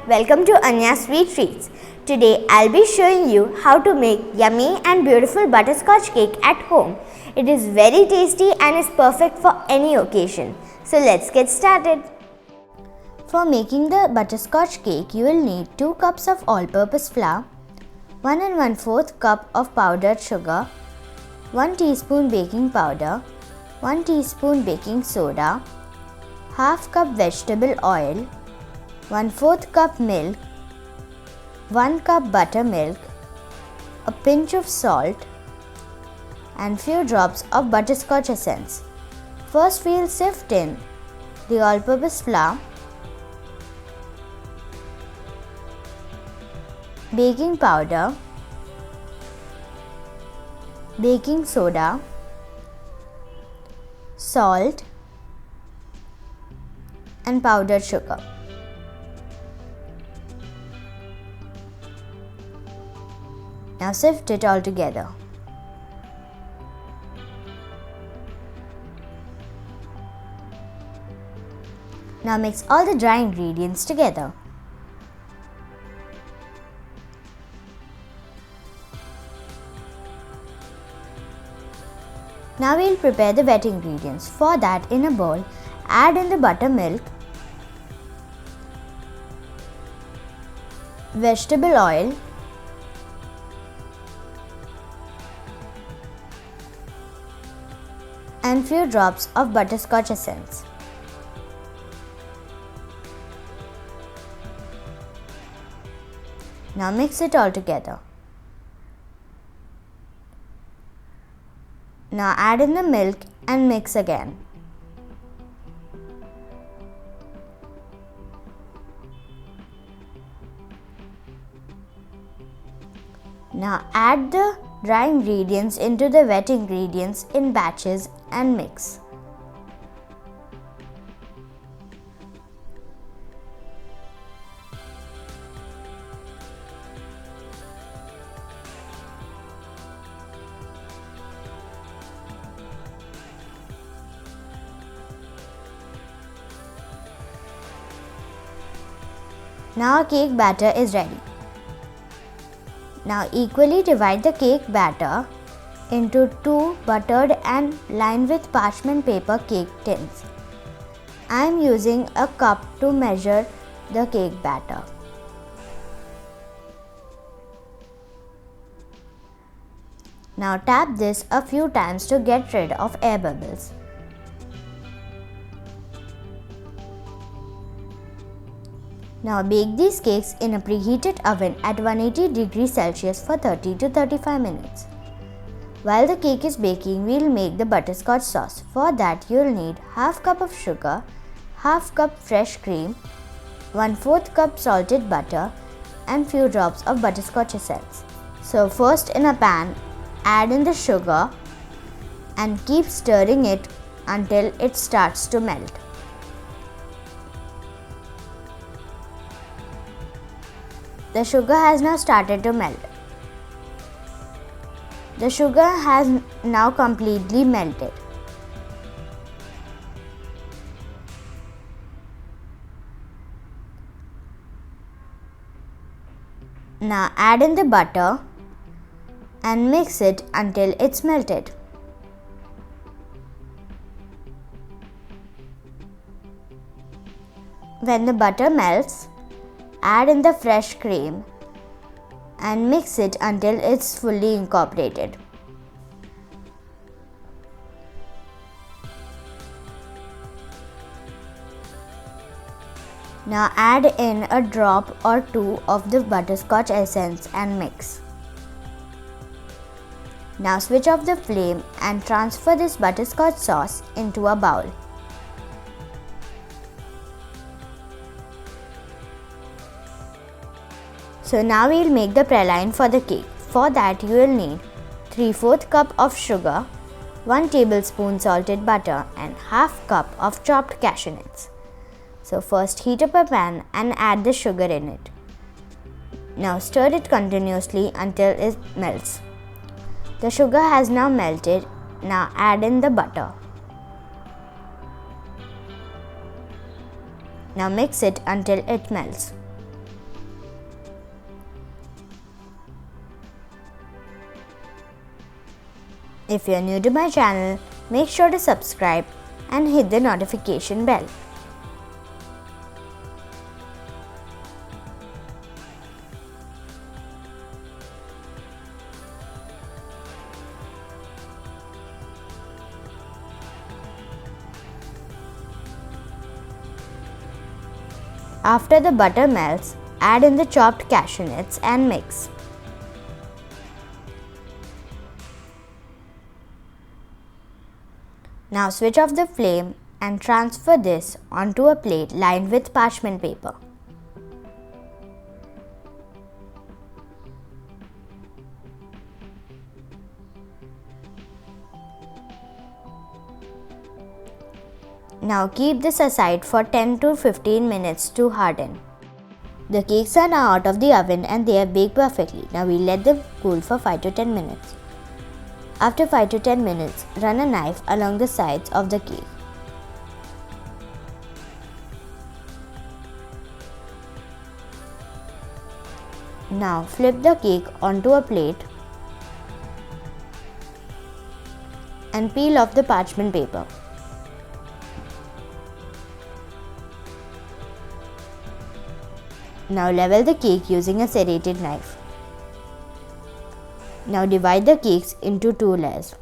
Welcome to Anya's Sweet Treats. Today I'll be showing you how to make yummy and beautiful butterscotch cake at home. It is very tasty and is perfect for any occasion. So let's get started. For making the butterscotch cake, you will need 2 cups of all-purpose flour, 1 and 1/4 cup of powdered sugar, 1 teaspoon baking powder, 1 teaspoon baking soda, half cup vegetable oil, 1/4 cup milk, 1 cup buttermilk, a pinch of salt, and few drops of butterscotch essence. First we will sift in the all-purpose flour, baking powder, baking soda, salt, and powdered sugar. Now sift it all together. Now mix all the dry ingredients together. Now we will prepare the wet ingredients. For that, in a bowl, add in the buttermilk, vegetable oil, and few drops of butterscotch essence. Now mix it all together. Now add in the milk and mix again. Now add the dry ingredients into the wet ingredients in batches and mix. Now our cake batter is ready. Now equally divide the cake batter into 2 buttered and lined with parchment paper cake tins. I am using a cup to measure the cake batter. Now tap this a few times to get rid of air bubbles. Now bake these cakes in a preheated oven at 180 degrees Celsius for 30 to 35 minutes. While the cake is baking, we will make the butterscotch sauce. For that, you will need half cup of sugar, half cup fresh cream, 1/4 cup salted butter, and few drops of butterscotch essence. So first in a pan, add in the sugar and keep stirring it until it starts to melt. The sugar has now started to melt. The sugar has now completely melted. Now add in the butter and mix it until it's melted. When the butter melts, add in the fresh cream and mix it until it's fully incorporated. Now add in a drop or 2 of the butterscotch essence and mix. Now switch off the flame and transfer this butterscotch sauce into a bowl. So now we will make the praline for the cake. For that, you will need 3/4 cup of sugar, 1 tablespoon salted butter, and half cup of chopped cashew nuts. So first heat up a pan and add the sugar in it. Now stir it continuously until it melts. The sugar has now melted. Now add in the butter. Now mix it until it melts. If you are new to my channel, make sure to subscribe and hit the notification bell. After the butter melts, add in the chopped cashew nuts and mix. Now switch off the flame and transfer this onto a plate lined with parchment paper. Now keep this aside for 10 to 15 minutes to harden. The cakes are now out of the oven and they have baked perfectly. Now we let them cool for 5 to 10 minutes. After 5 to 10 minutes, run a knife along the sides of the cake. Now flip the cake onto a plate and peel off the parchment paper. Now level the cake using a serrated knife. Now divide the cakes into 2 layers.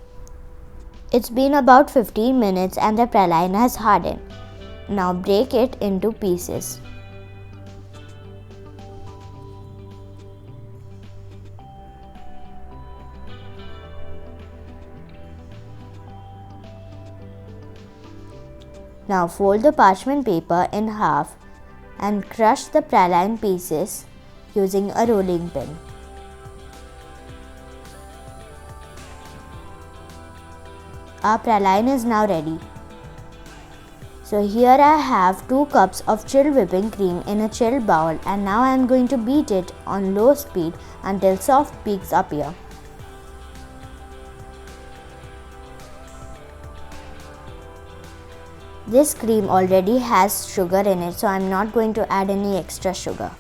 It's been about 15 minutes and the praline has hardened. Now break it into pieces. Now fold the parchment paper in half and crush the praline pieces using a rolling pin. Our praline is now ready. So here I have 2 cups of chilled whipping cream in a chilled bowl, and now I am going to beat it on low speed until soft peaks appear. This cream already has sugar in it, so I am not going to add any extra sugar.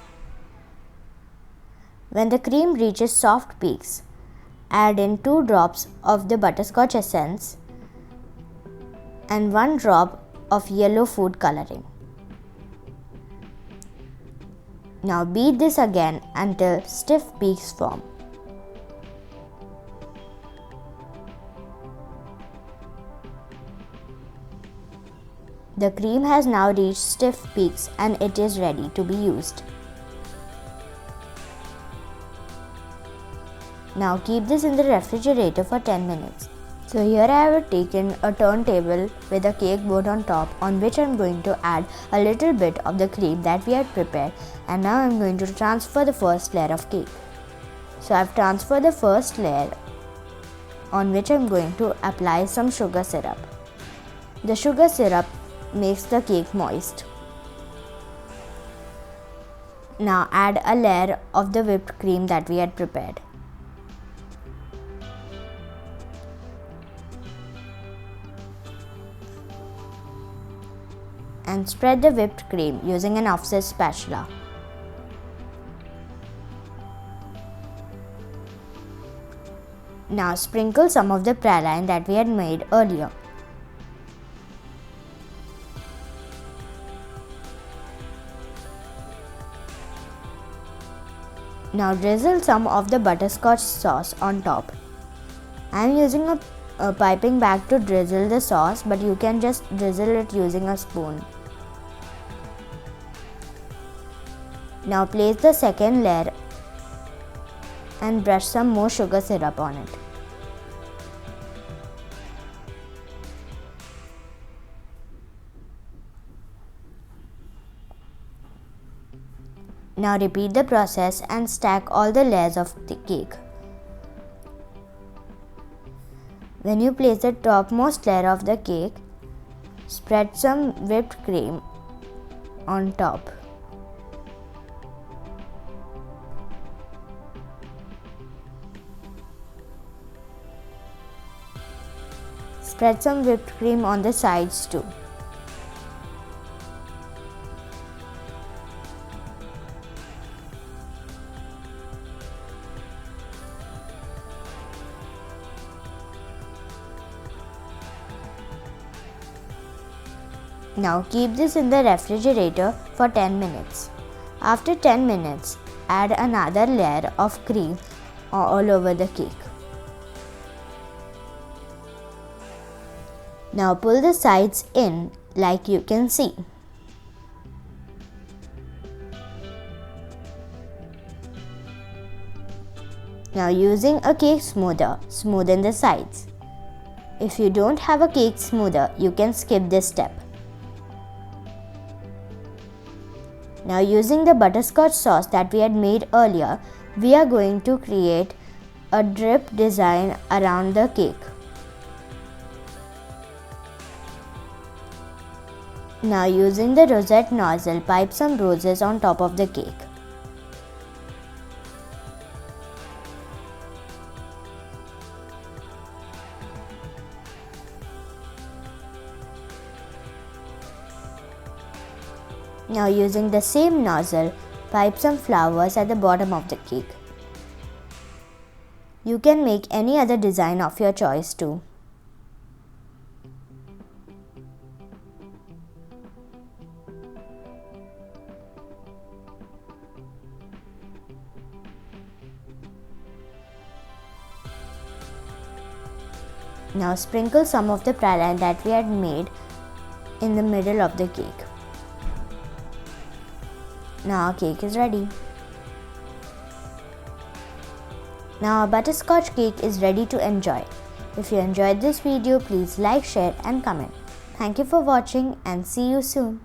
When the cream reaches soft peaks, add in 2 drops of the butterscotch essence and 1 drop of yellow food coloring. Now beat this again until stiff peaks form. The cream has now reached stiff peaks and it is ready to be used. Now keep this in the refrigerator for 10 minutes. So here I have taken a turntable with a cake board on top, on which I am going to add a little bit of the cream that we had prepared, and now I am going to transfer the first layer of cake. So I have transferred the first layer, on which I am going to apply some sugar syrup. The sugar syrup makes the cake moist. Now add a layer of the whipped cream that we had prepared. And spread the whipped cream using an offset spatula. Now sprinkle some of the praline that we had made earlier. Now drizzle some of the butterscotch sauce on top. I am using a piping bag to drizzle the sauce, but you can just drizzle it using a spoon. Now place the second layer and brush some more sugar syrup on it. Now repeat the process and stack all the layers of the cake. When you place the topmost layer of the cake, spread some whipped cream on top. Spread some whipped cream on the sides too. Now keep this in the refrigerator for 10 minutes. After 10 minutes, add another layer of cream all over the cake. Now pull the sides in like you can see. Now using a cake smoother, smoothen the sides. If you don't have a cake smoother, you can skip this step. Now using the butterscotch sauce that we had made earlier, we are going to create a drip design around the cake. Now using the rosette nozzle, pipe some roses on top of the cake. Now using the same nozzle, pipe some flowers at the bottom of the cake. You can make any other design of your choice too. Now sprinkle some of the praline that we had made in the middle of the cake. Now our cake is ready. Now our butterscotch cake is ready to enjoy. If you enjoyed this video, please like, share and comment. Thank you for watching and see you soon.